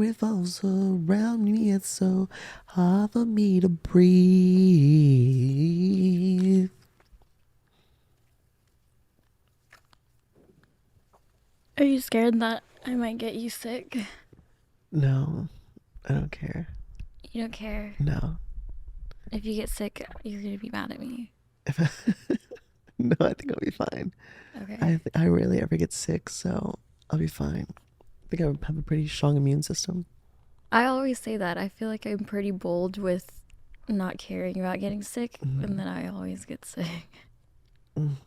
revolves around me. It's so hard for me to breathe. Are you scared that I might get you sick? No, I don't care. You don't care? No. If you get sick, you're gonna be mad at me. No, I think I'll be fine. Okay. I rarely ever get sick, so I'll be fine. I think I have a pretty strong immune system. I always say that. I feel like I'm pretty bold with not caring about getting sick, and then I always get sick. And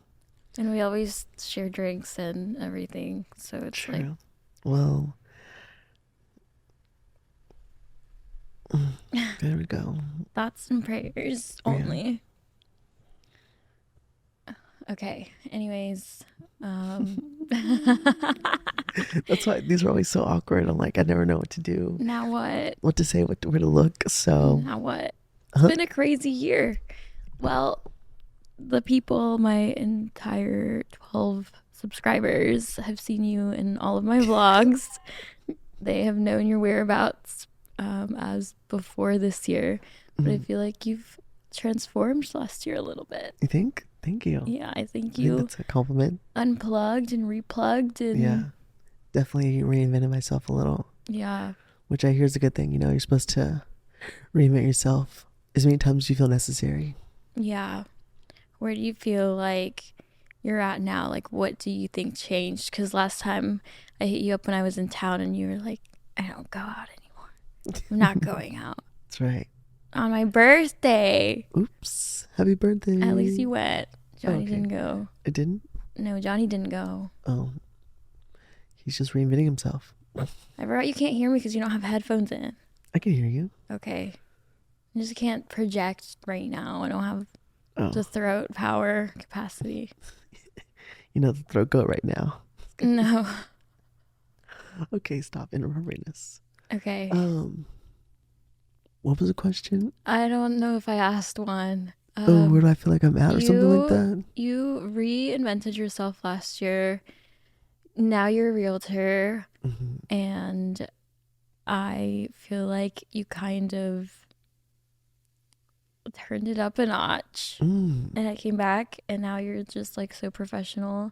we always share drinks and everything, so it's True. like, Well, there we go. thoughts and prayers only. Okay. Anyways, That's why these are always so awkward. I'm like, I never know what to do, now what? what to say, where to look. So Now what? It's been a crazy year. Well, the people, my entire 12 subscribers, have seen you in all of my vlogs. They have known your whereabouts as before this year. But I feel like you've transformed last year a little bit. You think? Thank you. Yeah, I think I think you that's a compliment. unplugged and replugged and Yeah, definitely reinvented myself a little, yeah. which I hear is a good thing. You know, you're supposed to reinvent yourself as many times as you feel necessary. Yeah. Where do you feel like you're at now? Like, what do you think changed? Because last time I hit you up when I was in town and you were like, I don't go out anymore. I'm not going out. That's right. On my birthday. Oops. Happy birthday. At least you went. Johnny Okay. didn't go. I didn't? No, Johnny didn't go. Oh. He's just reinventing himself. I forgot you can't hear me because you don't have headphones in. I can hear you. Okay. I just can't project right now. I don't have Oh. the throat power capacity. You know the throat goat right now. No. Okay, stop interrupting us. Okay. What was the question? I don't know if I asked one. Where do I feel like I'm at or something like that? You reinvented yourself last year. Now you're a realtor. And I feel like you kind of turned it up a notch. And I came back and now you're just like so professional.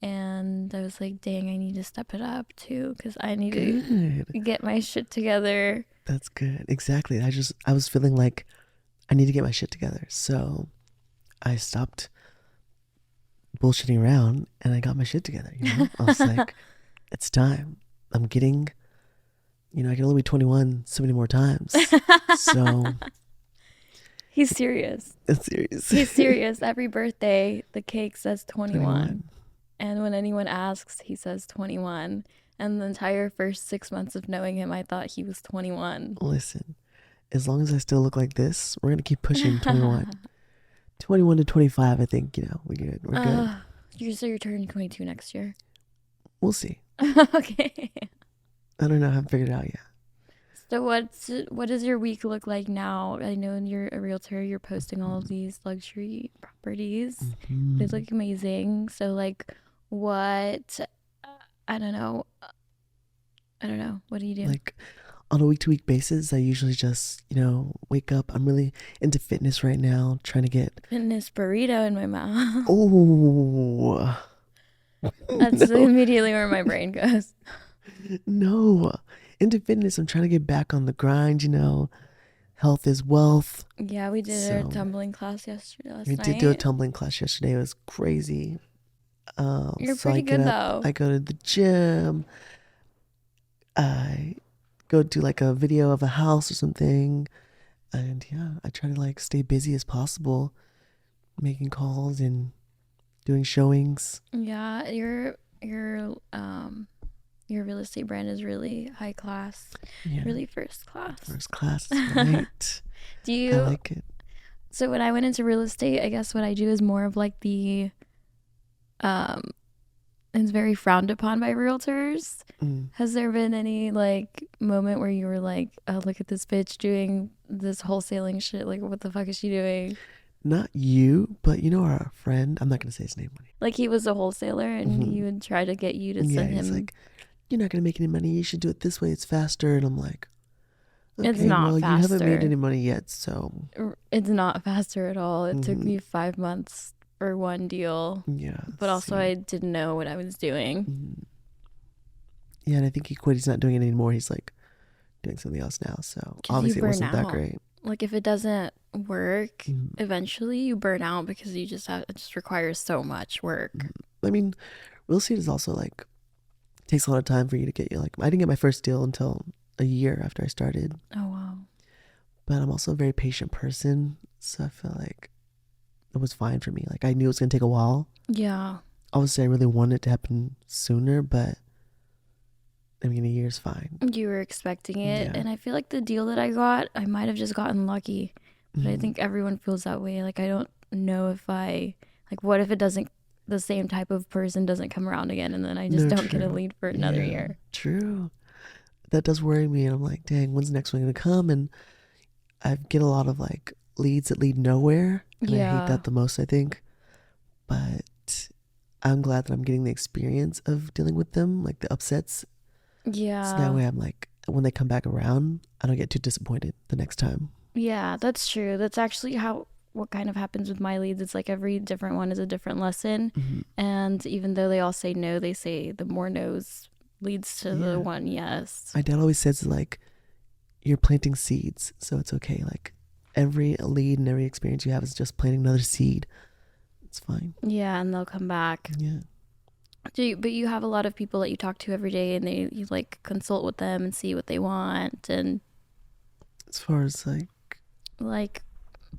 And I was like, dang, I need to step it up too because I need to get my shit together. That's good. Exactly. I was feeling like I need to get my shit together. So I stopped bullshitting around and I got my shit together. You know, I was like, it's time. I'm getting, you know, I can only be 21 so many more times. So he's serious. It's serious. He's serious. Every birthday, the cake says 21. And when anyone asks, he says 21. And the entire first 6 months of knowing him, I thought he was 21. Listen, as long as I still look like this, we're going to keep pushing 21. 21 to 25, I think, you know, we're good. We're good. So you're turning 22 next year? We'll see. Okay. I don't know. I haven't figured it out yet. So what does your week look like now? I know you're a realtor. You're posting all of these luxury properties. They look amazing. So like what... I don't know. What do you do? Like on a week-to-week basis, I usually just, you know, wake up. I'm really into fitness right now, trying to get... Fitness burrito in my mouth. Oh. That's immediately where my brain goes. No. Into fitness, I'm trying to get back on the grind, you know. Health is wealth. Yeah, we did our tumbling class last night. We did do a tumbling class yesterday. It was crazy. You're pretty good though. I go to the gym. I go do like a video of a house or something. And yeah, I try to like stay busy as possible, making calls and doing showings. Yeah, your real estate brand is really high class. Yeah. Really first class. First class, right. I like it. So when I went into real estate, I guess what I do is more of like the it's very frowned upon by realtors. Has there been any like moment where you were like, oh, look at this bitch doing this wholesaling shit, like what the fuck is she doing? Not you, but you know our friend, I'm not gonna say his name. Like he was a wholesaler and he would try to get you to send him like, you're not gonna make any money. You should do it this way. It's faster. And I'm like, It's okay, not well, you haven't made faster. any money yet, so It's not faster at all. It took mhm. me 5 months for one deal, Yeah. but also See, I didn't know what I was doing. mhm. Yeah, and I think he quit. He's not doing it anymore. He's like doing something else now. So Because you obviously it burn wasn't that out. great. Like if it doesn't work, Mhm. eventually you burn out because you just have, it just requires so much work. Mhm. I mean, real estate is also like takes a lot of time for you to get your like. I didn't get my first deal until a year after I started, Oh wow. but I'm also a very patient person, so I feel like it was fine for me. Like I knew it was gonna take a while. Yeah. Obviously, I really wanted it to happen sooner, but I mean, a year's fine. You were expecting it, Yeah. and I feel like the deal that I got, I might have just gotten lucky. But I Mhm. think everyone feels that way. Like I don't know if I like what if it doesn't the same type of person doesn't come around again and then I just No, don't get a true. lead for another Yeah, year. true. That does worry me, and I'm like, dang, when's the next one gonna come? And I get a lot of like leads that lead nowhere, and I hate Yeah. that the most, I think. But I'm glad that I'm getting the experience of dealing with them, like the upsets. So that Yeah. way I'm like, when they come back around, I don't get too disappointed the next time. Yeah, that's true. That's actually how what kind of happens with my leads. It's like every different one is a different lesson. Hmm. And even though they all say no, they say the more no's leads to the Yeah. one yes. My dad always says, like, you're planting seeds, so it's okay. Like, every lead and every experience you have is just planting another seed. It's fine. Yeah, and they'll come back. Yeah. But you have a lot of people that you talk to every day and you like consult with them and see what they want and As far as like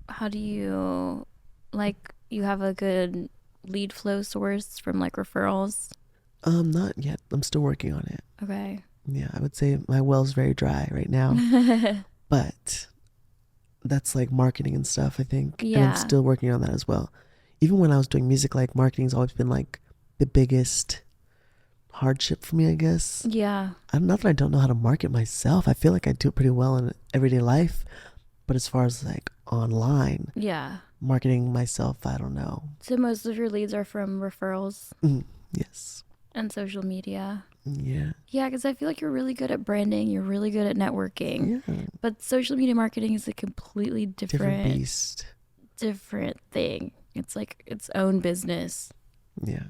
how do you like you have a good lead flow source from like referrals? not yet. I'm still working on it. Okay. Yeah, I would say my well's very dry right now, but that's like marketing and stuff, I think. And I'm Yeah. still working on that as well. Even when I was doing music, like marketing's always been like the biggest hardship for me, I guess. Yeah. Not that I don't know how to market myself. I feel like I do it pretty well in everyday life, but as far as like online Yeah. marketing myself, I don't know. So most of your leads are from referrals Yes. and social media. Yeah. Yeah, because I feel like you're really good at branding. You're really good at networking. Yeah. But social media marketing is a completely Different beast. different thing. It's like its own business. Yeah.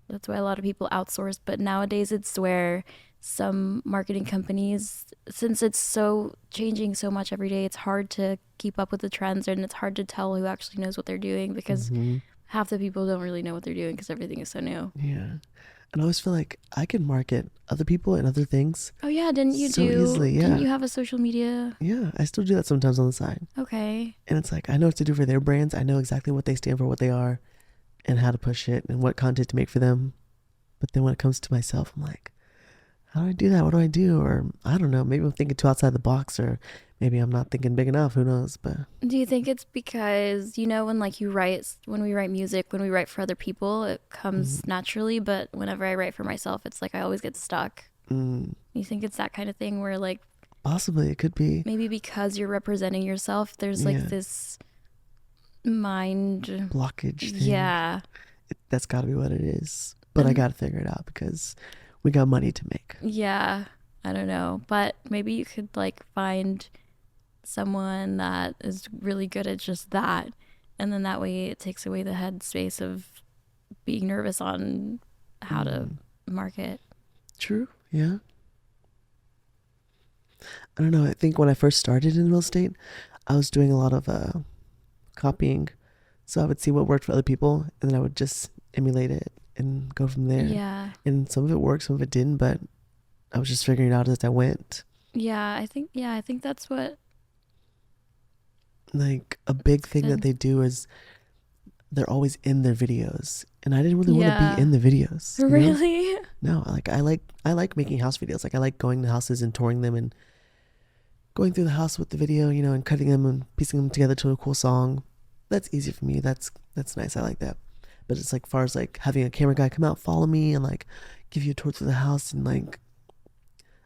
That's why a lot of people outsource. But nowadays it's where some marketing companies, since it's so changing so much every day, it's hard to keep up with the trends and it's hard to tell who actually knows what they're doing because half the people don't really know what they're doing because everything is so new. Yeah. And I always feel like I can market other people and other things Oh yeah, didn't you so do easily. Yeah. didn't you have a social media? Yeah. I still do that sometimes on the side. Okay. And it's like, I know what to do for their brands. I know exactly what they stand for, what they are, and how to push it and what content to make for them. But then when it comes to myself, I'm like, how do I do that? What do I do? Or I don't know. Maybe I'm thinking too outside the box, or maybe I'm not thinking big enough. Who knows? But Do you think it's because, you know, when like you write, when we write music, when we write for other people, it comes naturally, but whenever I write for myself, it's like I always get stuck. You think it's that kind of thing where like possibly it could be. maybe because you're representing yourself, there's like Yeah. this mind. Blockage thing. Yeah. That's got to be what it is. But I got to figure it out because we got money to make. Yeah. I don't know. But maybe you could like find someone that is really good at just that. And then that way it takes away the headspace of being nervous on how to market. True. Yeah. I don't know. I think when I first started in real estate, I was doing a lot of copying. So I would see what worked for other people and then I would just emulate it and go from there. Yeah. And some of it worked, some of it didn't, but I was just figuring it out as I went. Yeah, I think that's what Like a big thing that they do is they're always in their videos. And I didn't really want to be in the videos. You know? Really? No, like I like making house videos. Like I like going to houses and touring them and going through the house with the video, you know, and cutting them and piecing them together to a cool song. That's easy for me. That's nice. I like that. But it's like far as like having a camera guy come out, follow me and like give you a tour through the house and like,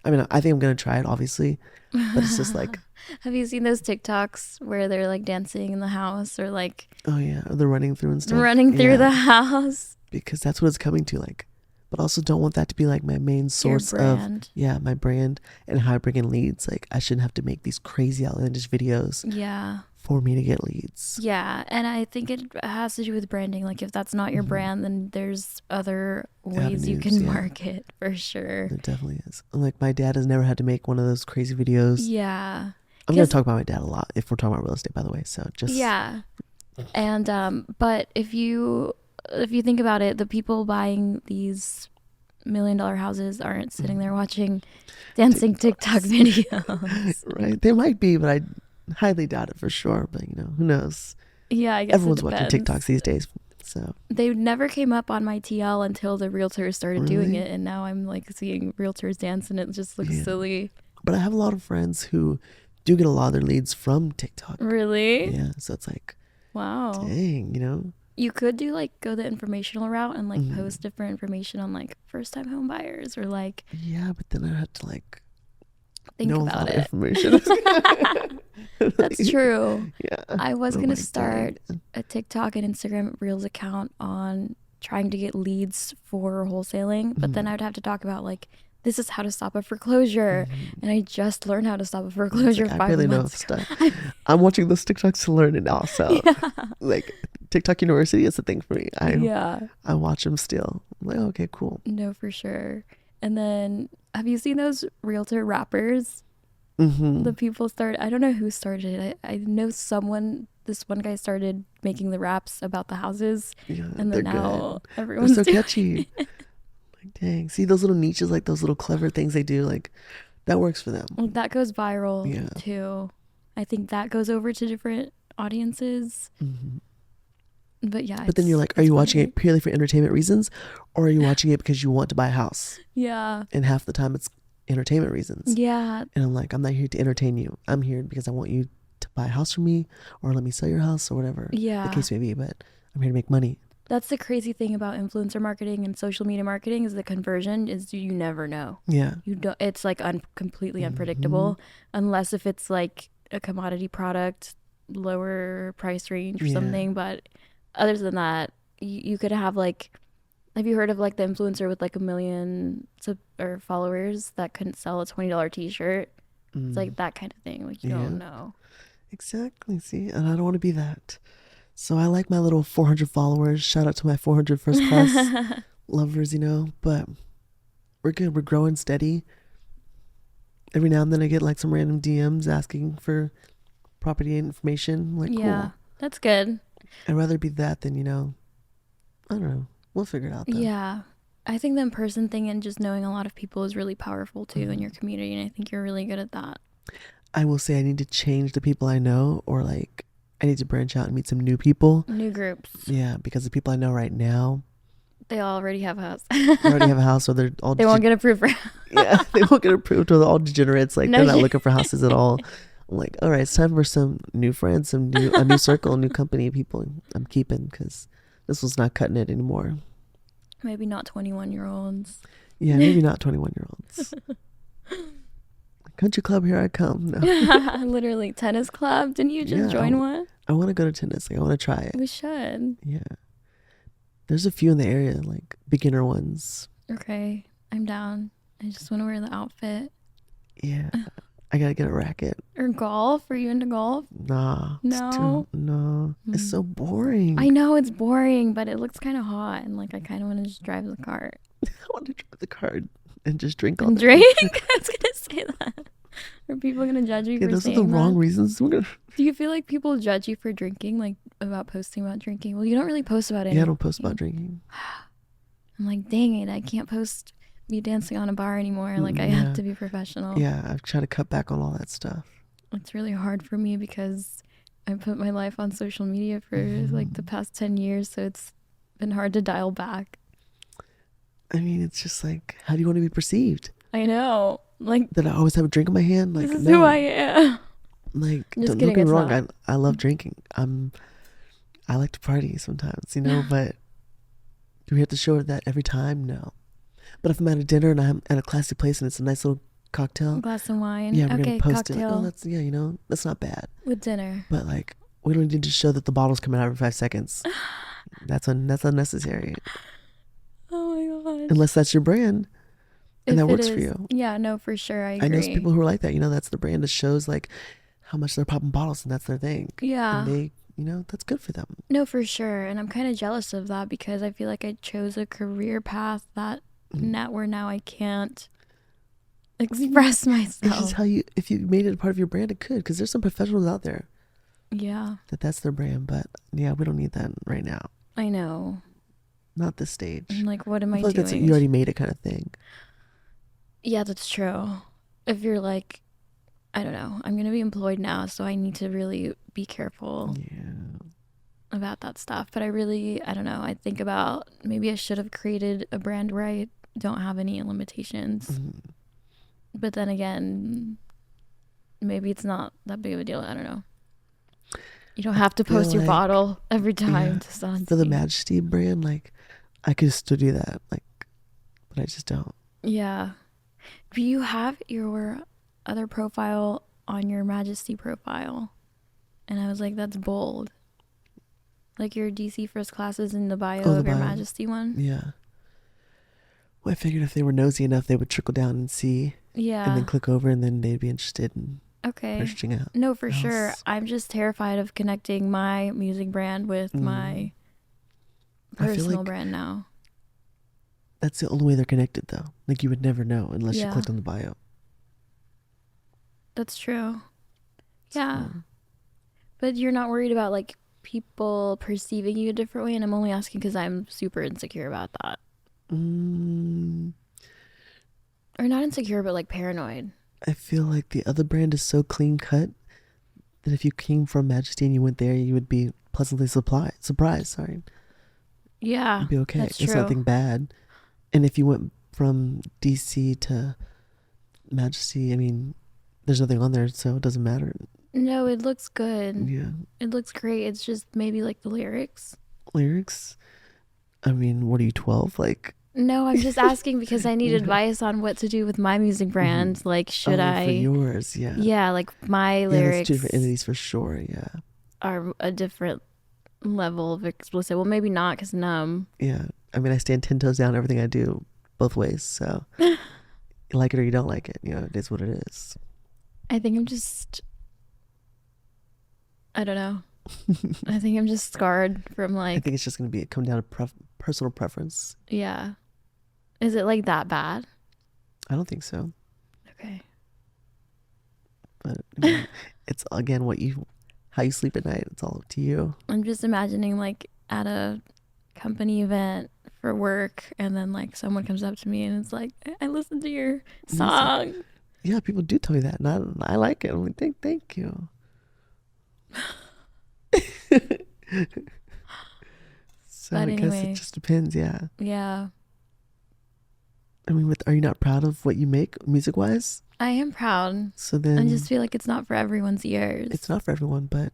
I mean, I think I'm going to try it obviously, but it's just like, Have you seen those TikToks where they're like dancing in the house or like oh yeah, they're running through and stuff. running through Yeah, the house? because that's what it's coming to. Like but also don't want that to be like my main Your source of brand. my brand and how I bring in leads. Like I shouldn't have to make these crazy outlandish videos Yeah. for me to get leads. Yeah, and I think it has to do with branding. Like if that's not your brand, then there's other ways you Avenues, can yeah. market for sure. There definitely is. And like my dad has never had to make one of those crazy videos. Yeah. I'm gonna 'Cause- talk about my dad a lot if we're talking about real estate, by the way. So just Yeah. And but if you think about it, the people buying these $1 million houses aren't sitting there watching dancing TikTok videos. right, they might be, but I highly doubt it for sure. But you know, who knows? Yeah, I guess Everyone's it watching depends. TikToks these days. So They never came up on my TL until the realtors started doing Really? it, and now I'm like seeing realtors dance, and it just looks Yeah. silly. but I have a lot of friends who do get a lot of their leads from TikTok. Really? Yeah, so it's like, Wow. dang, you know. You could do like go the informational route and like Mhm. post different information on like first time home buyers or like Yeah, but then I had to like think know a about lot of it. information. That's true. Yeah. I was I'm gonna like, start dang. a TikTok and Instagram Reels account on trying to get leads for wholesaling, but then I'd have to talk about like this is how to stop a foreclosure, and I just learned how to stop a It's foreclosure like, I 5 barely know months ago. stuff. I'm watching those TikToks to learn it now. So like TikTok University is a thing for me. Yeah, I watch them still. I'm like, okay, cool. no, for sure. And then have you seen those realtor rappers? Mm-hmm. The people start. I don't know who started it. I know someone. This one guy started making the raps about the houses, Yeah, and they're then now good. everyone's They're so doing catchy. Like, dang. See those little niches, like those little clever things they do, like that works for them. Like, that goes viral Yeah. too. I think that goes over to different audiences. Hmm. But yeah. But then you're like, are it's you watching funny. it purely for entertainment reasons, or are you watching it because you want to buy a house? Yeah. And half the time it's entertainment reasons. Yeah. And I'm like, I'm not here to entertain you. I'm here because I want you to buy a house from me, or let me sell your house, or whatever Yeah. the case may be. But I'm here to make money. That's the crazy thing about influencer marketing and social media marketing is the conversion is you never know. Yeah. You don't. It's like completely Mm-hmm. unpredictable unless if it's like a commodity product, lower price range or Yeah. something. But other than that, you could have like. Have you heard of like the influencer with like 1 million or followers that couldn't sell a $20 t-shirt? It's like that kind of thing. Like you Yeah. don't know. Exactly. See, and I don't want to be that. So I like my little 400 followers. Shout out to my 400 first class lovers, you know. But we're good. We're growing steady. Every now and then I get like some random DMs asking for property information. I'm like, Yeah, cool. that's good. I'd rather be that than, you know, I don't know. We'll figure it out though. Yeah. I think the in-person thing and just knowing a lot of people is really powerful too in your community, and I think you're really good at that. I will say I need to change the people I know, or like I need to branch out and meet some new people. New groups. Yeah, because the people I know right now, They already have a house. they already have a house, or they're all They won't get approved for yeah, they won't get approved, or they're all degenerates. Like No, they're not you- looking for houses at all. I'm like, all right, it's time for some new friends, a new circle, a new company of people I'm keeping, because this was not cutting it anymore. Maybe not 21-year-olds. Yeah, maybe not 21-year-olds. Country club, here I come. No, Literally, tennis club. Didn't you just Yeah, join one? I want to go to tennis. Like, I want to try it. We should. Yeah, there's a few in the area, like beginner ones. Okay, I'm down. I just want to wear the outfit. Yeah, I gotta get a racket. Or golf? Are you into golf? Nah, No? it's so boring. I know it's boring, but it looks kind of hot, and like I kind of want to just drive the cart I want to drive the car and just drink all and day. drink. I was gonna say that. Are people gonna judge you Okay, for those are saying the wrong that? reasons. We're gonna. Do you feel like people judge you for drinking, like about posting about drinking? Well, you don't really post about it. Yeah, I don't post about drinking. I'm like, dang it, I can't post me dancing on a bar anymore. Like I Yeah. have to be professional. Yeah, I've tried to cut back on all that stuff. It's really hard for me because I put my life on social media for Mm-hmm. like the past 10 years, so it's been hard to dial back. I mean, it's just like, how do you want to be perceived? I know. Like, That I always have a drink in my hand? Like, this is no. who I am. Like, Just don't kidding, get me it's wrong. not. I love drinking. I like to party sometimes, you know, but do we have to show it that every time? No. But if I'm at a dinner and I'm at a classy place and it's a nice little cocktail, Glass of wine. yeah, we're Okay, gonna post it. cocktail Like, oh, that's, yeah, you know, that's not bad. with dinner. But like, we don't need to show that the bottle's coming out every 5 seconds. That's unnecessary. Oh my unless that's your brand and If that it works for is, you. yeah, no, for sure, I I know some agree. people who are like that. That's the brand that shows like how much they're popping bottles, and that's their thing. And Yeah, they, that's good for them. no, for sure. And I'm kind of jealous of that because I feel like I chose a career path that Mm. where now I can't express It's just myself. how if you made it a part of your brand, it could, because there's some professionals out there Yeah, that's their brand. But yeah, we don't need that right now. I know. Not this stage. I'm like, what am I I feel like that's doing? you already made it kind of thing. Yeah, that's true. If you're like, I don't know, I'm going to be employed now, so I need to really be careful Yeah. about that stuff. But I don't know, I think about maybe I should have created a brand where I don't have any limitations. Mm. But then again, maybe it's not that big of a deal. I don't know. You don't have to feel post your like- bottle every time Yeah. to Desanti. For the Majesty brand, like I could still do that, like, but I just don't. Yeah. Do you have your other profile on your Majesty profile? And I was like, that's bold. Like your DC first class is in the bio Oh, the of your bio. Majesty one? Yeah. Well, I figured if they were nosy enough, they would trickle down and see, Yeah. and then click over, and then they'd be interested in Okay. purchasing out. No, for else. sure. I'm just terrified of connecting my music brand with my I feel personal like brand now. that's the only way they're connected, though. Like you would never know unless you Yeah. clicked on the bio. That's true. Yeah. So, But you're not worried about like people perceiving you a different way, and I'm only asking because I'm super insecure about that. Or not insecure, but like paranoid. I feel like the other brand is so clean cut that if you came from Majesty and you went there, you would be pleasantly surprised. Sorry, Yeah, it'd be okay. that's It's true. nothing bad. And if you went from DC to Majesty, I mean, there's nothing on there, so it doesn't matter. No, it looks good. Yeah, It looks great. It's just maybe like the lyrics. lyrics. I mean, what are you, 12? Like, No, I'm just asking because I need Yeah. advice on what to do with my music brand. Like, should for I? yours? Yeah. Yeah, like my Yeah, lyrics that's two different entities for sure. Yeah. are a different level of explicit. Well, maybe not because numb. Yeah. I mean, I stand 10 toes down everything I do both ways. So you like it or you don't like it. It is what it is. I think I'm just. I don't know. I think I'm just scarred from I like. think it's just going to be come down to personal preference. Yeah. Is it like that bad? I don't think so. Okay. But I mean, it's again how you sleep at night. It's all up to you. I'm just imagining like at a company event for work, and then like someone comes up to me and it's like, I listened to your song. Yeah, people do tell me that, and I like it. I'm like, thank you. So But I guess anyway. it just depends. Yeah. Yeah. I mean, are you not proud of what you make music wise? I am proud. So then I just feel like it's not for everyone's ears. it's not for everyone, but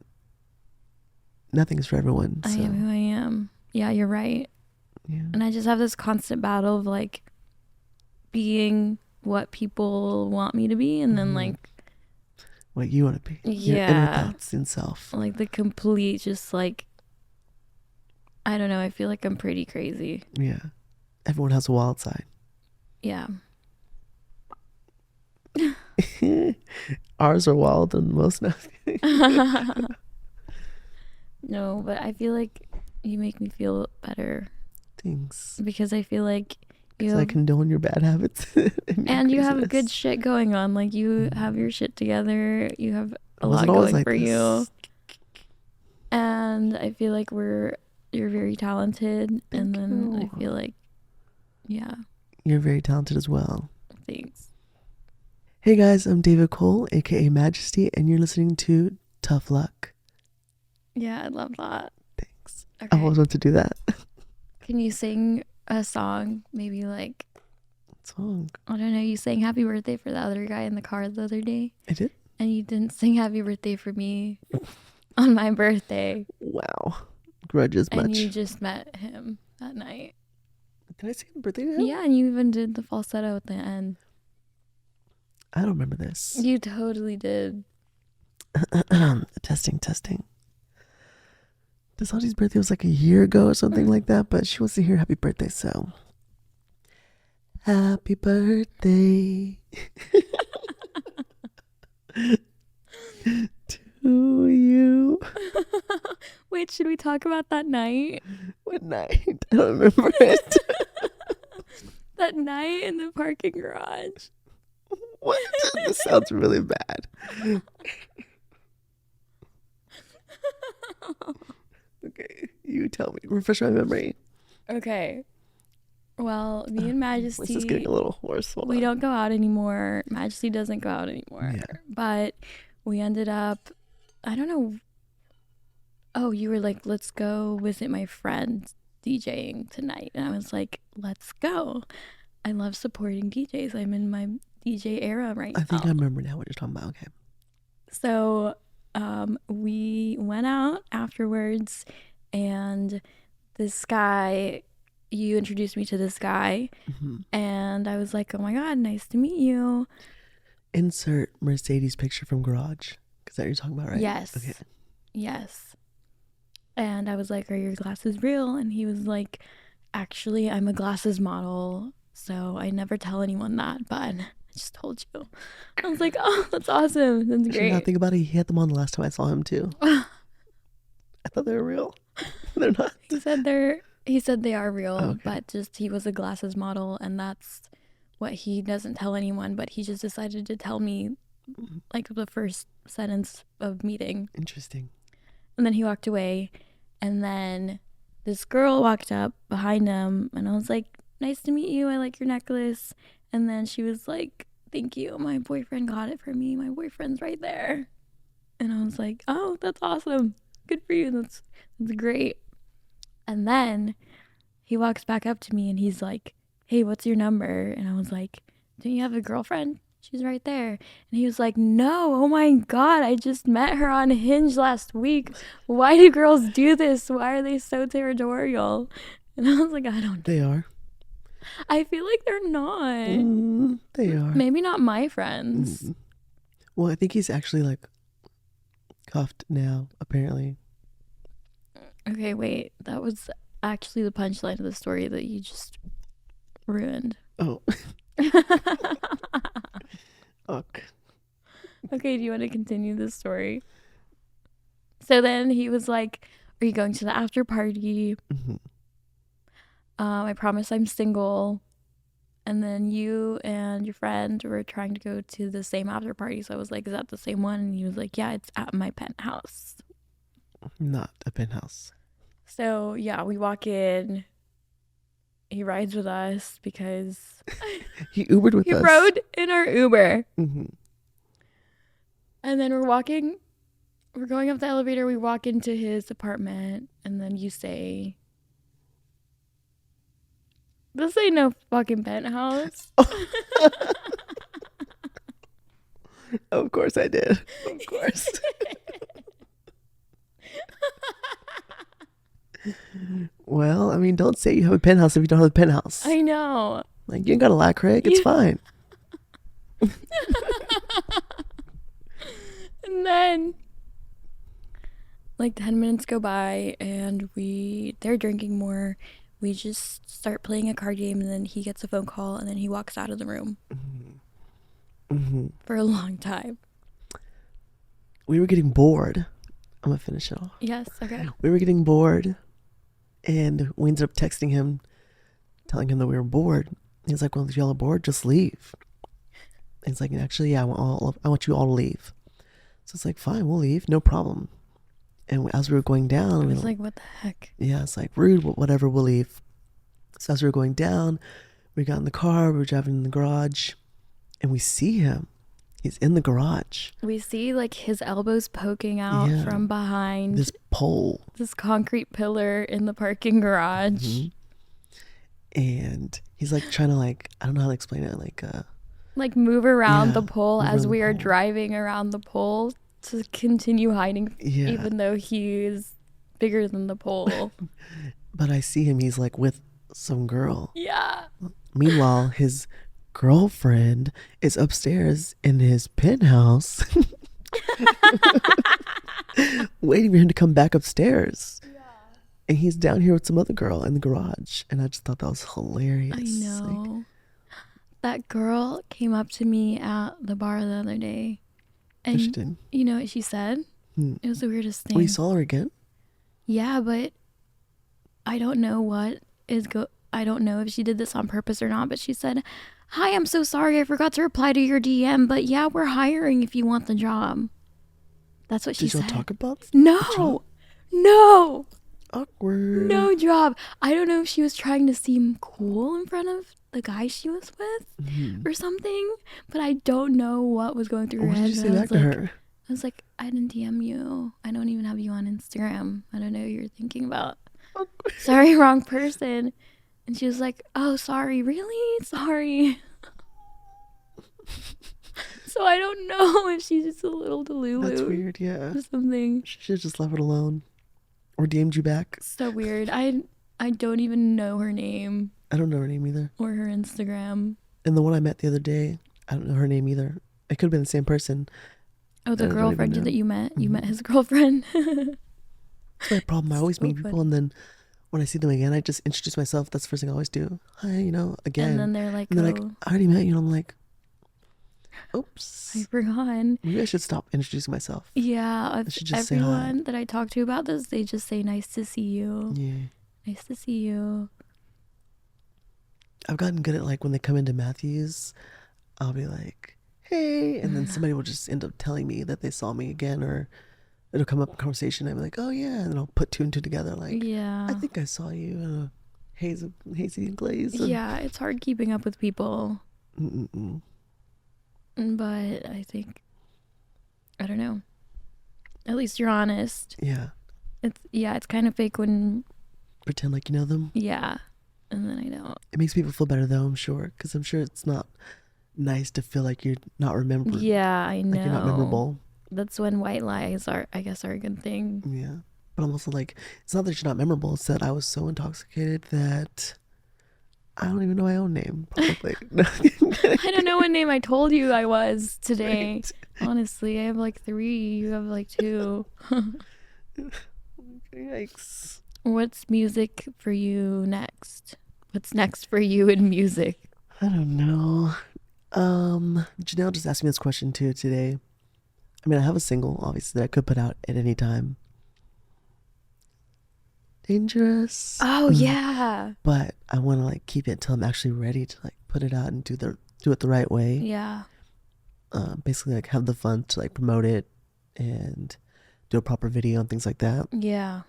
nothing's for everyone. I So am who I am. Yeah, you're right. yeah. And I just have this constant battle of like being what people want me to be, and then like What you want to be. Your inner Yeah. thoughts and self. like the complete just like I don't know, I feel like I'm pretty crazy. Yeah. Everyone has a wild side. Yeah. Ours are wild than most now. No, but I feel like you make me feel better Things. because I feel like you Because I have, condone your bad habits. and you have good craziness. shit going on. Like you have your shit together. You have It a lot wasn't always going like for you. this. And I feel like you're very talented. And Thank then you. I feel like, yeah, You're very talented as well. thanks. Hey guys, I'm David Cole, aka Majesty, and you're listening to Tough Luck. Yeah, I love that. Thanks. Okay. I always want to do that. Can you sing a song? Maybe like, Song. I don't know, you sang happy birthday for the other guy in the car the other day. I did? And you didn't sing happy birthday for me on my birthday. Wow. Grudges much. And you just met him that night. Did I say happy birthday to him? Yeah, and you even did the falsetto at the end. I don't remember this. You totally did. Testing. Desanti's birthday was like a year ago or something like that, but she wants to hear happy birthday, so Happy birthday to you. Wait, should we talk about that night? What night? I don't remember it. That night in the parking garage. What? This sounds really bad. Okay, you tell me. Refresh my memory. Okay. Well, me and Majesty. This is getting a little hoarse. Hold we on. don't go out anymore. Majesty doesn't go out anymore. Yeah. But we ended up, I don't know. Oh, you were like, let's go visit my friend DJing tonight. And I was like, let's go. I love supporting DJs. I'm in my DJ era right now. I think I remember now what you're talking about. Okay. So we went out afterwards, and this guy, you introduced me to this guy, and I was like, oh my God, nice to meet you. Insert Mercedes picture from garage. Is that what you're talking about, right? Yes. Okay. Yes. And I was like, are your glasses real? And he was like, actually, I'm a glasses model, so I never tell anyone that, but I just told you. I was like, oh, that's awesome. That's great. Now think about it. He had them on the last time I saw him too. I thought they were real. They're not. He said they are real, Okay. but just he was a glasses model, and that's what he doesn't tell anyone, but he just decided to tell me like the first sentence of meeting. Interesting. And then he walked away, and then this girl walked up behind him, and I was like, nice to meet you. I like your necklace. And then she was like, thank you. My boyfriend got it for me. My boyfriend's right there. And I was like, oh, that's awesome. Good for you. That's great. And then he walks back up to me and he's like, hey, what's your number? And I was like, don't you have a girlfriend? She's right there. And he was like, no, oh my God, I just met her on Hinge last week. Why do girls do this? Why are they so territorial? And I was like, I don't know. They are. I feel like they're not. They are. Maybe not my friends. Well, I think he's actually like cuffed now, apparently. Okay, wait. That was actually the punchline of the story that you just ruined. Oh. Okay. Okay, do you want to continue this story? So then he was like, are you going to the after party? I promise I'm single. And then you and your friend were trying to go to the same after party. So I was like, is that the same one? And he was like, yeah, it's at my penthouse. Not a penthouse. So yeah, we walk in. He rides with us because He Ubered with he us. rode in our Uber. Mm-hmm. And then we're walking. We're going up the elevator. We walk into his apartment. And then you say, this ain't no fucking penthouse. Of course I did. Of course. Well, I mean, don't say you have a penthouse if you don't have a penthouse. I know. Like, you ain't got to lie, Craig. It's fine. And then like 10 minutes go by and they're drinking more. We just start playing a card game, and then he gets a phone call, and then he walks out of the room for a long time. We were getting bored. I'm going to finish it off. Yes, okay. We were getting bored, and we ended up texting him, telling him that we were bored. He's like, well, if y'all are bored, just leave. And he's like, actually, yeah, I want you all to leave. So it's like, fine, we'll leave, no problem. And as we were going down, I was like, what the heck? yeah, it's like, rude, whatever, we'll leave. So as we were going down, we got in the car, we were driving in the garage, and we see him. He's in the garage. We see like his elbows poking out from behind this pole, this concrete pillar in the parking garage. And he's like trying to I don't know how to explain it, like move around the pole move as around we the are pole. driving around the pole to continue hiding, even though he's bigger than the pole. But I see him, he's like with some girl. Yeah. Meanwhile, his girlfriend is upstairs in his penthouse waiting for him to come back upstairs. And he's down here with some other girl in the garage. And I just thought that was hilarious. I know. That girl came up to me at the bar the other day, and She did. you know what she said? It was the weirdest thing. Oh, you saw her again? Yeah, but I don't know what is I don't know if she did this on purpose or not, but she said, "Hi, I'm so sorry I forgot to reply to your DM, but yeah, we're hiring if you want the job." That's what she Did y'all said. talk about the No. job? No. Awkward. No job. I don't know if she was trying to seem cool in front of the guy she was with or something, but I don't know what was going through her What head. did you say back to her? I was like, I didn't DM you. I don't even have you on Instagram. I don't know who you're thinking about. Sorry, wrong person. And she was like, oh, sorry. Really? Sorry. So I don't know if she's just a little delulu. That's weird, yeah. Or something. She should have just left it alone. Or DM'd you back. So weird. I don't even know her name. I don't know her name either. Or her Instagram. And the one I met the other day, I don't know her name either. It could have been the same person. Oh, the girlfriend that you met? You met his girlfriend? That's my problem. I always meet people, and then when I see them again, I just introduce myself. That's the first thing I always do. Hi, again. And then they're like, and they're like, I already met you. And I'm like, oops. I forgot. Maybe I should stop introducing myself. Yeah. I should just say hi. Everyone that I talk to about this, they just say, nice to see you. Yeah. Nice to see you. I've gotten good at, like, when they come into Matthew's, I'll be like, hey. And then somebody will just end up telling me that they saw me again, or it'll come up in conversation. I'm like, oh, yeah. And then I'll put 2 and 2 together. Like, yeah. I think I saw you in a hazy glaze. Yeah, it's hard keeping up with people. Mm-mm-mm. But I think, I don't know. At least you're honest. Yeah. It's kind of fake when... Pretend like you know them. Yeah. And then I don't. It makes people feel better, though, I'm sure. Because I'm sure it's not nice to feel like you're not remembered. Yeah, I know. Like you're not memorable. That's when white lies are a good thing. Yeah. But I'm also like, it's not that you're not memorable. It's that I was so intoxicated that I don't even know my own name, probably. I don't know what name I told you I was today. Right. Honestly, I have like 3. You have like 2. Yikes. What's music for you next? What's next for you in music? I don't know. Janelle just asked me this question too today. I mean, I have a single, obviously, that I could put out at any time. Dangerous. Oh, yeah. But I want to, like, keep it until I'm actually ready to, like, put it out and do it the right way. Yeah. Basically, like, have the fun to, like, promote it and do a proper video and things like that. Yeah.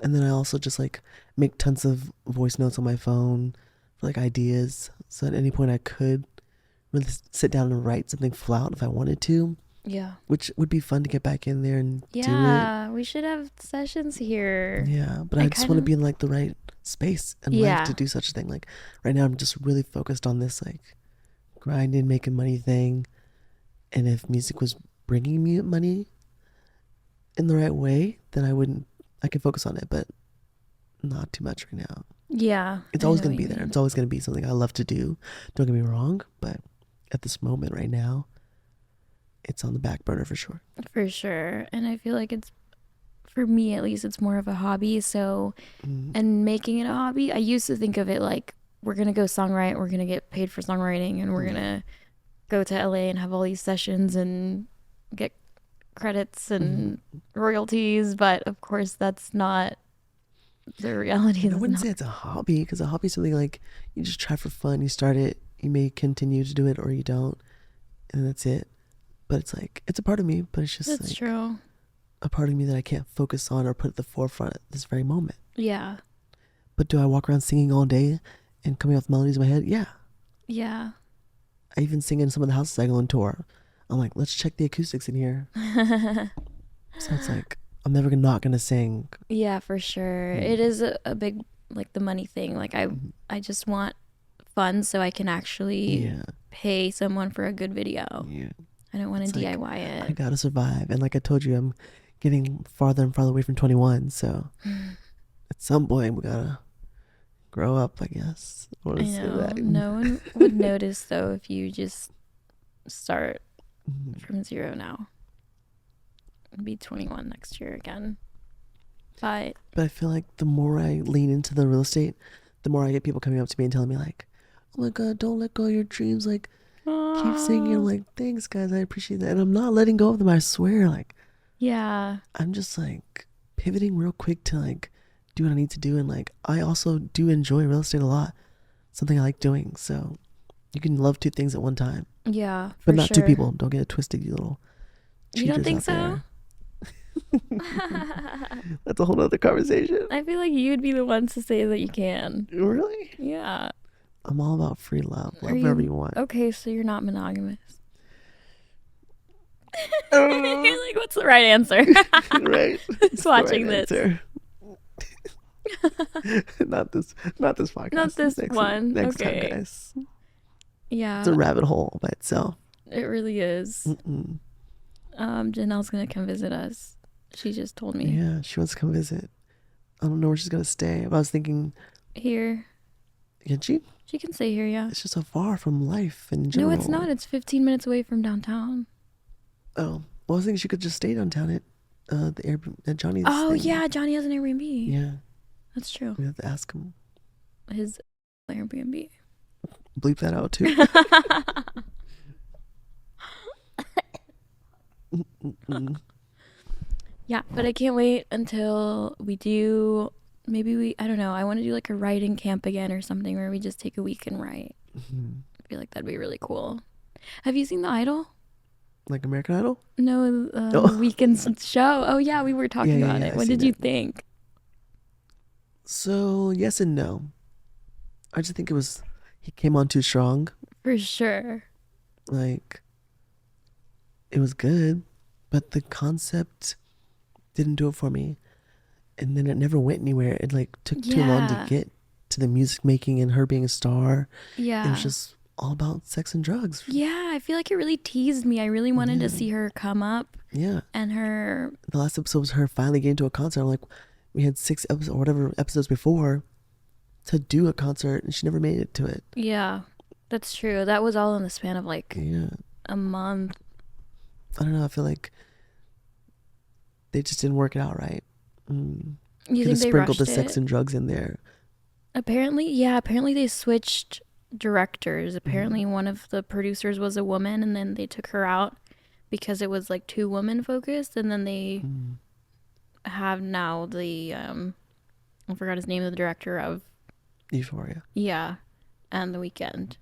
And then I also just, like, make tons of voice notes on my phone for, like, ideas. So at any point I could really sit down and write something full out if I wanted to. Yeah. Which would be fun to get back in there and do it. Yeah, we should have sessions here. Yeah, but I just want to be in, like, the right space in life to do such a thing. Like, right now I'm just really focused on this, like, grinding, making money thing. And if music was bringing me money in the right way, then I could focus on it, but not too much right now. Yeah. It's always going to be there. It's always going to be something I love to do. Don't get me wrong, but at this moment right now, it's on the back burner for sure. For sure. And I feel like it's, for me at least, it's more of a hobby. So, and making it a hobby, I used to think of it like, we're going to go songwrite, we're going to get paid for songwriting, and we're going to go to LA and have all these sessions and get credits and royalties. But of course, that's not the reality. I wouldn't say it's a hobby, because a hobby is something like you just try for fun. You start it, you may continue to do it or you don't, and that's it. But it's like, it's a part of me, but it's just that's like true. A part of me that I can't focus on or put at the forefront at this very moment. Yeah. But do I walk around singing all day and coming up with melodies in my head? Yeah. Yeah. I even sing in some of the houses I go on tour. I'm like, let's check the acoustics in here. So it's like, I'm never not gonna sing. Yeah, for sure. It is a big, like, the money thing. Like, I just want fun so I can actually pay someone for a good video. Yeah. I don't want to DIY like, it. I gotta survive. And like I told you, I'm getting farther and farther away from 21. So at some point we gotta grow up, I guess. I know. No one would notice though if you just start from 0 now. I'll be 21 next year again. But I feel like the more I lean into the real estate, the more I get people coming up to me and telling me like, oh my God, don't let go of your dreams. Like, keep singing. I'm Aw. like, thanks, guys. I appreciate that. And I'm not letting go of them. I swear. Like, Yeah. I'm just like pivoting real quick to like do what I need to do. And like, I also do enjoy real estate a lot. Something I like doing. So you can love two things at one time, Yeah, but for not two sure. people. Don't get it twisted, you little You don't cheaters think out so? there. That's a whole nother conversation. I feel like you would be the one to say that you can. Really? Yeah. I'm all about free love. Are Love wherever you want. Okay, so you're not monogamous. Uh, You're like, what's the right answer? right. Who's watching the right this? answer. Not this podcast. Not this next one. Next Okay. time, guys. Yeah. It's a rabbit hole by itself. It really is. Mm-mm. Janelle's gonna come visit us. She just told me. Yeah, she wants to come visit. I don't know where she's gonna stay. But I was thinking, Here. can she? She can stay here, yeah. It's just so far from life in general. No, it's not. It's 15 minutes away from downtown. Oh, well, I was thinking she could just stay downtown at the Airbnb at Johnny's. Oh, thing. yeah. Johnny has an Airbnb. Yeah, That's true. we have to ask him. His Airbnb. Bleep that out too. Mm-mm. Yeah, but I can't wait until we do. Maybe I don't know. I want to do like a writing camp again or something where we just take a week and write. Mhm. I feel like that'd be really cool. Have you seen The Idol? Like American Idol? No, Oh. Weekend's show. Oh yeah, we were talking about it. I've What seen did you it. think? So yes and no. I just think he came on too strong. For sure. Like, it was good, but the concept didn't do it for me. And then it never went anywhere. It like took too long to Yeah. get to the music making and her being a star. Yeah. It was just all about sex and drugs. Yeah, I feel like it really teased me. I really wanted to see her come up Yeah. and her. The last episode was her finally getting to a concert. I'm like, we had 6 episodes or whatever episodes before to do a concert, and she never made it to it. Yeah, that's true. That was all in the span of like Yeah. a month. I don't know. I feel like they just didn't work it out right. You Could think have they sprinkled the rushed sex it? and drugs in there. Apparently they switched directors. Mm-hmm. Apparently one of the producers was a woman and then they took her out because it was like too woman focused, and then they have now the I forgot his name, the director of Euphoria. and The Weeknd.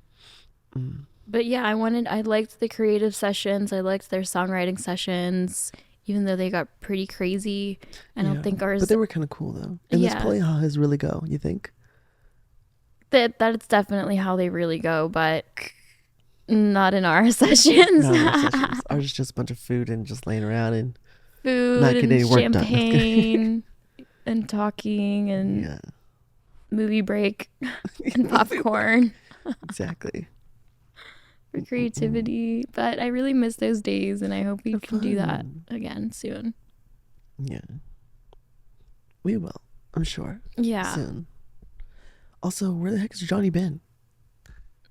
Mm. But yeah, I liked the creative sessions. I liked their songwriting sessions, even though they got pretty crazy. I don't Yeah. think ours But they were kind of cool though. And that's Yeah. probably how his really go. You think? that's definitely how they really go, but not in our sessions. No, no sessions. Ours is just a bunch of food and just laying around and Food not getting and any work done. champagne and talking and yeah, movie break and popcorn exactly. for creativity. But I really miss those days, and I hope we They're can do that fun. again soon. Yeah, we will. I'm sure. Yeah. Soon. Also, where the heck has Johnny been?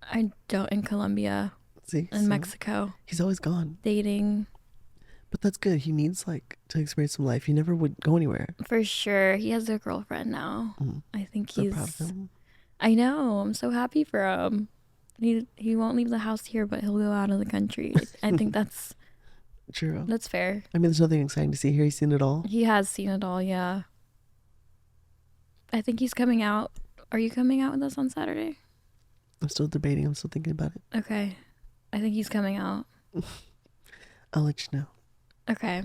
I don't in Colombia See, and so Mexico he's always gone. dating But that's good. He needs like to experience some life. He never would go anywhere. for sure. He has a girlfriend now. Mm. I think So proud of him. I know. I'm so happy for him. He won't leave the house here, but he'll go out of the country. I think that's True. fair. I mean, there's nothing exciting to see here. He's seen it all. He has seen it all, yeah. I think he's coming out. Are you coming out with us on Saturday? I'm still debating. I'm still thinking about it. Okay. I think he's coming out. I'll let you know. Okay.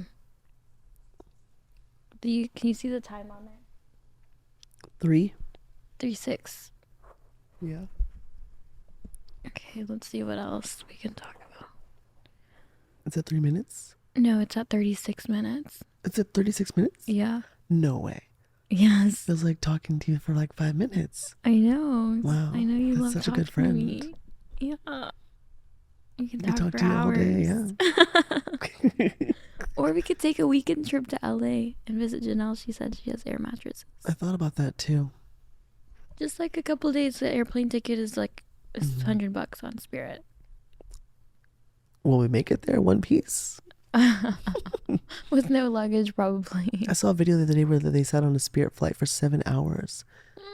Can you see the time on there? 3? 3:06. Yeah. Okay, let's see what else we can talk about. It's at 3 minutes? No, it's at 36 minutes. It's at 36 minutes? Yeah. No way. Yes. Feels like talking to you for like 5 minutes. I know. Wow, I know you that's love such a talking good friend. to me. Yeah. You can We could talk talk for to you all day, hours. Or we could take a weekend trip to LA and visit Janelle. She said she has air mattresses. I thought about that too. Just like a couple days, the airplane ticket is like $100 on Spirit. Will we make it there one piece? With no luggage, probably. I saw a video the other day where they sat on a Spirit flight for 7 hours.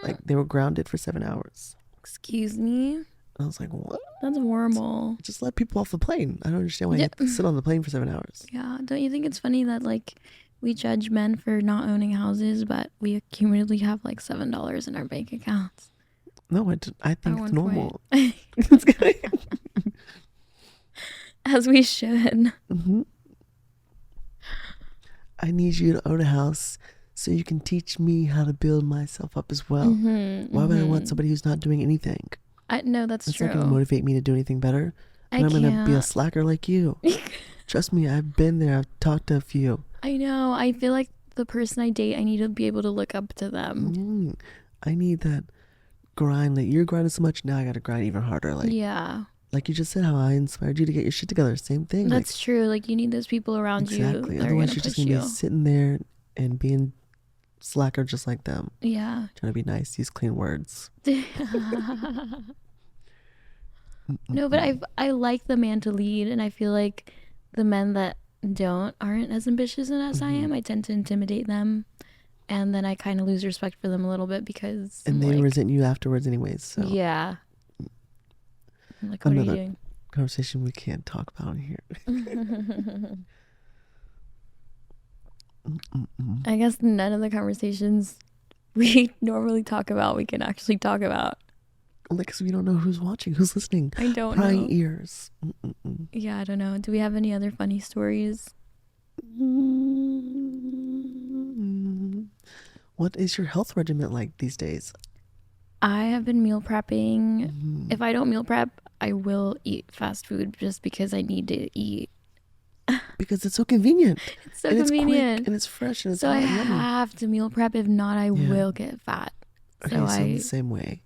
Like they were grounded for 7 hours. Excuse me. And I was like, what? That's horrible. Just let people off the plane. I don't understand why you have to sit on the plane for 7 hours. Yeah, don't you think it's funny that like we judge men for not owning houses, but we cumulatively have like $7 in our bank accounts? No, I think it's normal. As we should. Mm-hmm. I need you to own a house so you can teach me how to build myself up as well. Why would I want somebody who's not doing anything? No, that's true. It's not going to motivate me to do anything better. And I'm going to be a slacker like you. Trust me, I've been there. I've talked to a few. I know. I feel like the person I date, I need to be able to look up to them. I need that grind. Like, you're grinding so much, now I got to grind even harder. Like, yeah. Like you just said, how I inspired you to get your shit together. Same thing. That's like, true. Like, you need those people around you. Exactly. Otherwise, you're just going to be sitting there and being slacker just like them. Yeah. Trying to be nice, use clean words. No, but I like the man to lead, and I feel like the men that aren't as ambitious as I am. I tend to intimidate them, and then I kind of lose respect for them a little bit because they resent you afterwards, anyways. So yeah, like, what are you doing? Conversation we can't talk about here. I guess none of the conversations we normally talk about we can actually talk about. Like, because we don't know who's watching, who's listening. I don't Prying know. ears. Yeah, I don't know. Do we have any other funny stories? What is your health regimen like these days? I have been meal prepping. If I don't meal prep, I will eat fast food just because I need to eat. Because it's so convenient. It's so convenient. It's quick and it's fresh. And it's so I have to meal prep. If not, I will get fat. Okay, so I'm the same way.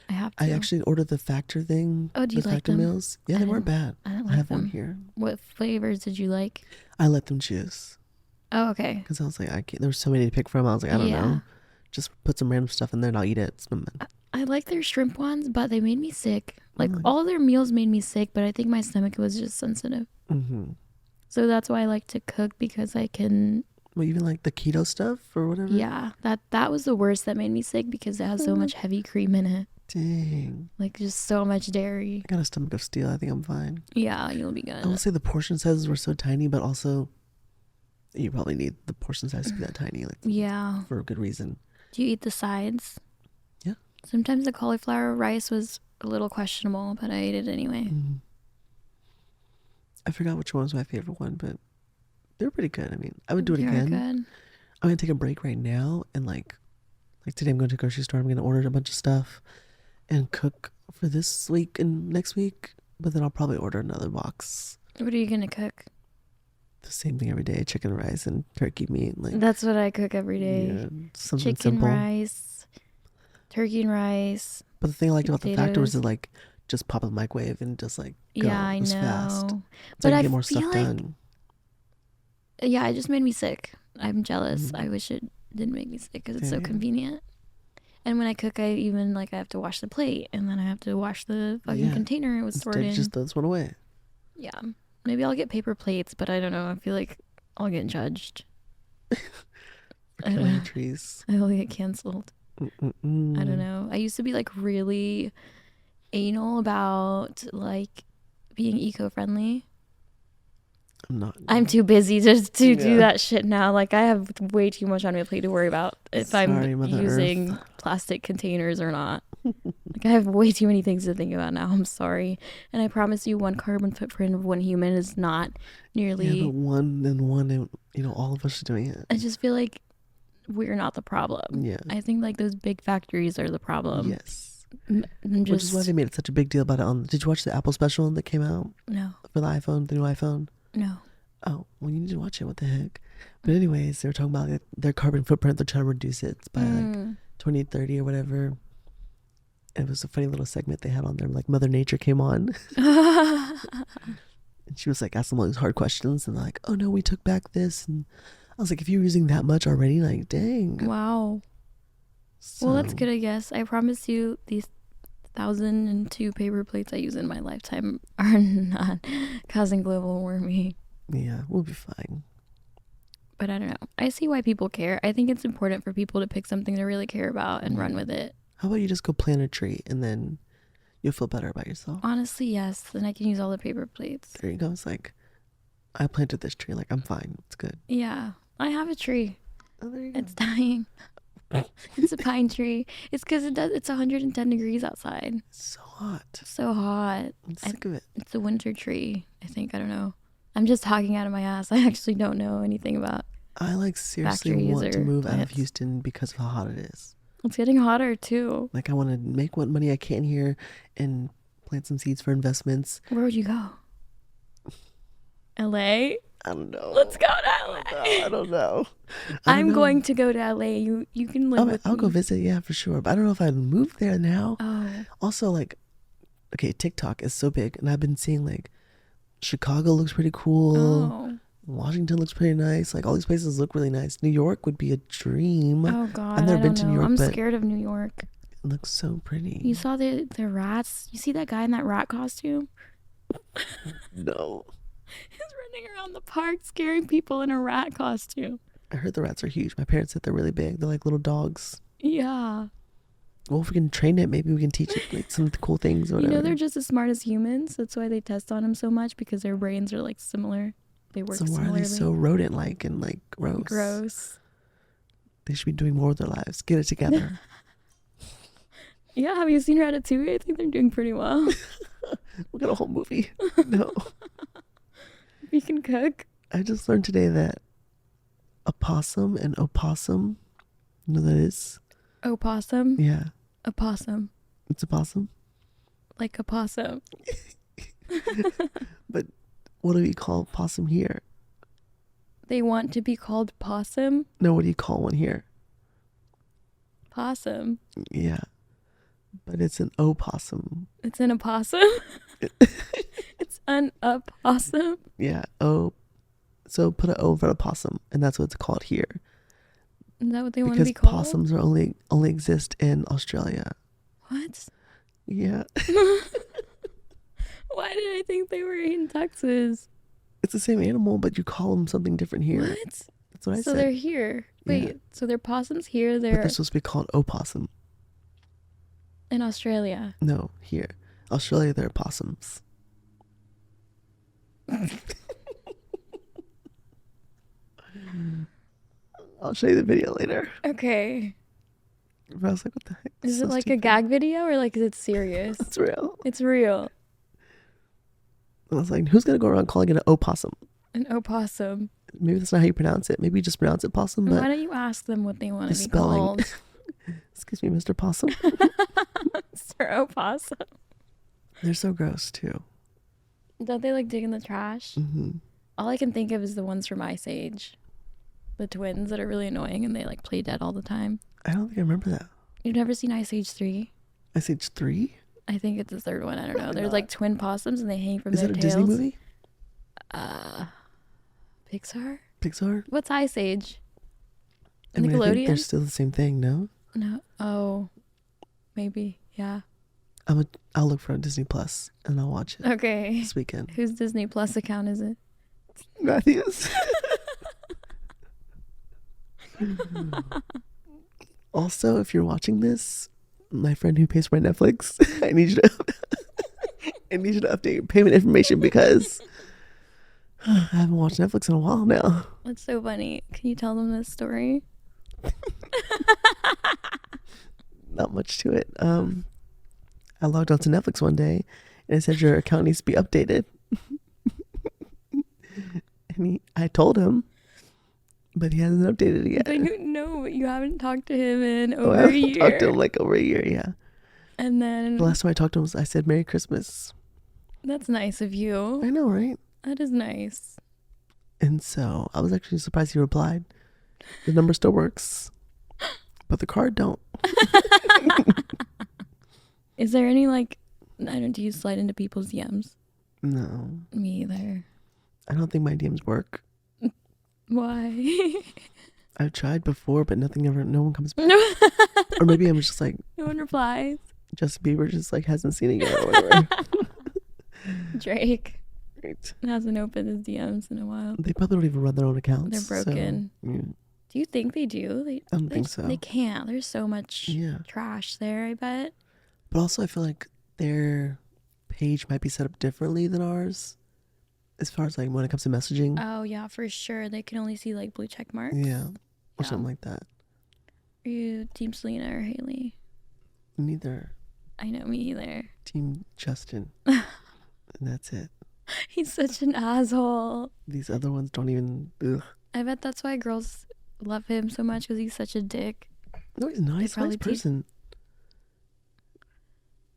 I have to. I actually ordered the Factor thing. Oh, do you like Factor them? meals. Yeah, they weren't bad. I have them. One here. What flavors did you like? I let them choose. Oh, okay. Because I was like, there were so many to pick from. I was like, I don't know. Just put some random stuff in there and I'll eat it. I like their shrimp ones, but they made me sick. Like, all their meals made me sick, but I think my stomach was just sensitive. So that's why I like to cook, because I can... Well, even like the keto stuff or whatever? Yeah, that was the worst that made me sick, because it has so much heavy cream in it. Dang. Like, just so much dairy. I got a stomach of steel. I think I'm fine. Yeah, you'll be good. I will say the portion sizes were so tiny, but also you probably need the portion size to be that tiny. Like, yeah. For a good reason. Do you eat the sides? Yeah. Sometimes the cauliflower rice was a little questionable, but I ate it anyway. I forgot which one was my favorite one, but they were pretty good. I mean, I would do it again. Good. I'm going to take a break right now, and like today I'm going to the grocery store. I'm going to order a bunch of stuff and cook for this week and next week, but then I'll probably order another box. What are you going to cook? The same thing every day: chicken, rice, and turkey meat. Like, that's what I cook every day. Yeah, something chicken, simple. rice, turkey and rice. But the thing I liked about potatoes. the Factor was like just pop in the microwave and just like go. Yeah, I it was know. fast. So but I I can get more feel stuff done. Yeah, it just made me sick. I'm jealous. I wish it didn't make me sick because it's so convenient. And when I cook, I have to wash the plate, and then I have to wash the fucking container it was stored in. Just throw this one away. Yeah, maybe I'll get paper plates, but I don't know. I feel like I'll get judged. For killing trees. I'll get canceled. I don't know. I used to be like really anal about like being eco-friendly. I'm too busy to do that shit now. Like, I have way too much on my plate to worry about if I'm using plastic containers or not. Like, I have way too many things to think about now. I'm sorry. And I promise you, one carbon footprint of one human is not nearly... Yeah, but one, all of us are doing it. I just feel like we're not the problem. Yeah. I think, like, those big factories are the problem. Yes. Which is why they made such a big deal about it. Did you watch the Apple special that came out? No. For the new iPhone? No. Oh, well, you need to watch it. What the heck? But anyways, they were talking about their carbon footprint. They're trying to reduce it by like 2030 or whatever. And it was a funny little segment they had on there. Like, Mother Nature came on. And she was like asking all these hard questions. And they're like, oh no, we took back this. And I was like, if you're using that much already, like, dang. Wow. So, well, that's good, I guess. I promise you these 1,002 paper plates I use in my lifetime are not causing global warming. Yeah, we'll be fine. But I don't know. I see why people care. I think it's important for people to pick something they really care about and run with it. How about you just go plant a tree and then You'll feel better about yourself. Honestly, yes. Then I can use all the paper plates. There you go. It's like, I planted this tree. Like, I'm fine. It's good. Yeah. I have a tree. Oh, there you go. It's dying. It's a pine tree. It's because it's 110 degrees outside. It's so hot. So hot. I'm sick of it. It's a winter tree, I think. I don't know. I'm just talking out of my ass. I actually don't know anything about. I like seriously Factories want to or move out of plants. Houston because of how hot it is. It's getting hotter too. Like, I want to make what money I can here and plant some seeds for investments. Where would you go? LA? I don't know. Let's go to LA. I don't know. I'm going to go to LA. You can live with I'll me. go visit, yeah, for sure. But I don't know if I'd move there now. Oh. Also, like, okay, TikTok is so big, and I've been seeing, like, Chicago looks pretty cool. Oh. Washington looks pretty nice. Like, all these places look really nice. New York would be a dream. Oh God. I've never I been don't to New know. York, I'm but scared of New York. it looks so pretty. You saw the rats? You see that guy in that rat costume? No. He's running around the park scaring people in a rat costume. I heard the rats are huge. My parents said they're really big. They're like little dogs. Yeah. Well, if we can train it, maybe we can teach it like some cool things or You whatever. know they're just as smart as humans. That's why they test on them so much, because their brains are like similar. They work So why similarly. are they so rodent-like and like gross? Gross. They should be doing more with their lives. Get it together. Yeah, have you seen Ratatouille? I think they're doing pretty well. We got a whole movie. No. You can cook. I just learned today that opossum and opossum, you know what that is? Opossum. Yeah. Opossum. It's a possum. Like a possum. But what do we call possum here? They want to be called possum. No, what do you call one here? Possum. Yeah. But it's an opossum. It's an opossum. It's an opossum. Yeah. Oh. So put an O for a possum, and that's what it's called here. Is that what they want to Because be called? possums are only exist in Australia. What? Yeah. Why did I think they were in Texas? It's the same animal, but you call them something different here. What? That's what I So said. they're here. Wait, Yeah. so they're possums here. But They're they're supposed to be called opossum. in Australia. No, here. Australia, they're possums. I'll show you the video later. Okay. But I was like, what the heck? Is So it like a stupid. gag video or like is it serious? It's real. It's real. And I was like, who's going to go around calling it an opossum? An opossum. Maybe that's not how you pronounce it. Maybe you just pronounce it possum, Why but don't you ask them what they want the to be spelling. called? Excuse me, Mr. Possum. Sir opossum. They're so gross, too. Don't they like dig in the trash? Hmm. All I can think of is the ones from Ice Age. The twins that are really annoying and they like play dead all the time. I don't think I remember that. You've never seen Ice Age 3? Ice Age 3? I think it's the third one. I don't know. Probably There's not. like twin possums and they hang from Is their it a tails. Disney movie? Pixar? Pixar? What's Ice Age? I mean, I think Nickelodeon? they're still the same thing, no? No. Oh, maybe. Yeah. I'll look for a Disney Plus and I'll watch it Okay. this weekend. Whose Disney Plus account is it? Matthews. Also, if you're watching this, my friend who pays for my Netflix, I need you to update your payment information because I haven't watched Netflix in a while now. That's so funny. Can you tell them this story? Not much to it. I logged onto Netflix one day and it said your account needs to be updated. And I told him, but he hasn't updated it yet. But you haven't talked to him in I over a haven't year. talked to him like over a year, yeah. And then The last time I talked to him, I said Merry Christmas. that's nice of you. I know, right? That is nice. And so I was actually surprised he replied. The number still works, but the card don't. Is there any do you slide into people's DMs? No, Me either. I don't think my DMs work. Why? I've tried before, but no one comes back. Or maybe I'm just like, No one replies. Justin Bieber just like hasn't seen it yet or whatever. Drake Right. hasn't opened his DMs in a while. They probably don't even run their own accounts. They're broken. So, yeah, Do you think they do? I don't think so. They can't. There's so much Yeah. trash there, I bet. But also I feel like their page might be set up differently than ours as far as like when it comes to messaging. Oh yeah, for sure. They can only see like blue check marks. Yeah, or Yeah. something like that. Are you Team Selena or Haley? Neither. I know, me either. Team Justin. And that's it. He's such an asshole. These other ones don't even. Ugh. I bet that's why girls love him so much, because he's such a dick. No, he's nice. probably Nice person.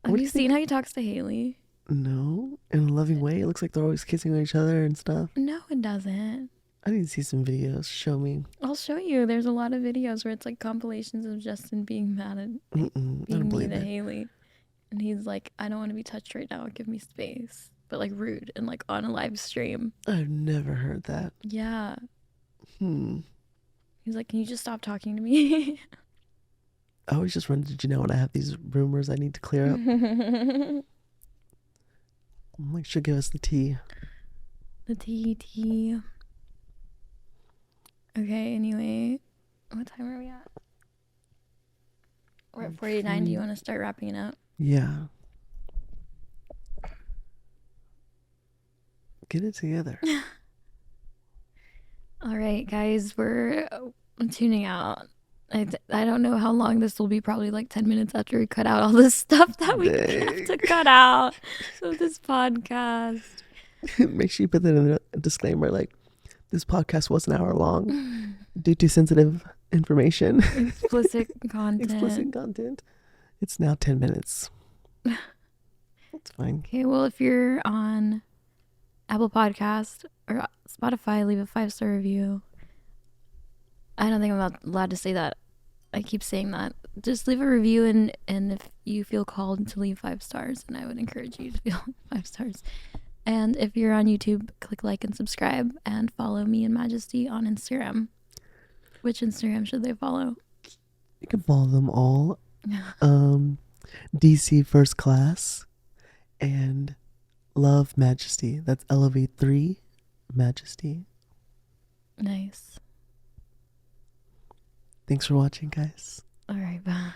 Have What do you you think? seen how he talks to Haley? No, in a loving way. It looks like they're always kissing each other and stuff. No, it doesn't. I need to see some videos. Show me. I'll show you. There's a lot of videos where it's like compilations of Justin being mad at I don't being mean believe to it. Haley, and he's like, "I don't want to be touched right now. Give me space." But like rude and like on a live stream. I've never heard that. Yeah. He's like, "Can you just stop talking to me?" I always just run to Janelle when I have these rumors I need to clear up. I'm like, she'll give us the tea. The tea. Okay, anyway. What time are we at? We're at 49. Do you want to start wrapping it up? Yeah. Get it together. All right, guys, we're tuning out. I don't know how long this will be. Probably like 10 minutes after we cut out all this stuff that we have to cut out of this podcast. Make sure you put that in the disclaimer. Like, this podcast was an hour long due to sensitive information. Explicit content. Explicit content. It's now 10 minutes. That's fine. Okay, well, if you're on Apple Podcast or Spotify, leave a 5-star review. I don't think I'm allowed to say that. I keep saying that. Just leave a review, and if you feel called to leave 5 stars, and I would encourage you to feel 5 stars. And if you're on YouTube, click like and subscribe, and follow me and Majesty on Instagram. Which Instagram should they follow? You can follow them all. DC First Class and Love Majesty. That's LOV3 Majesty. Nice. Thanks for watching, guys. All right, bye.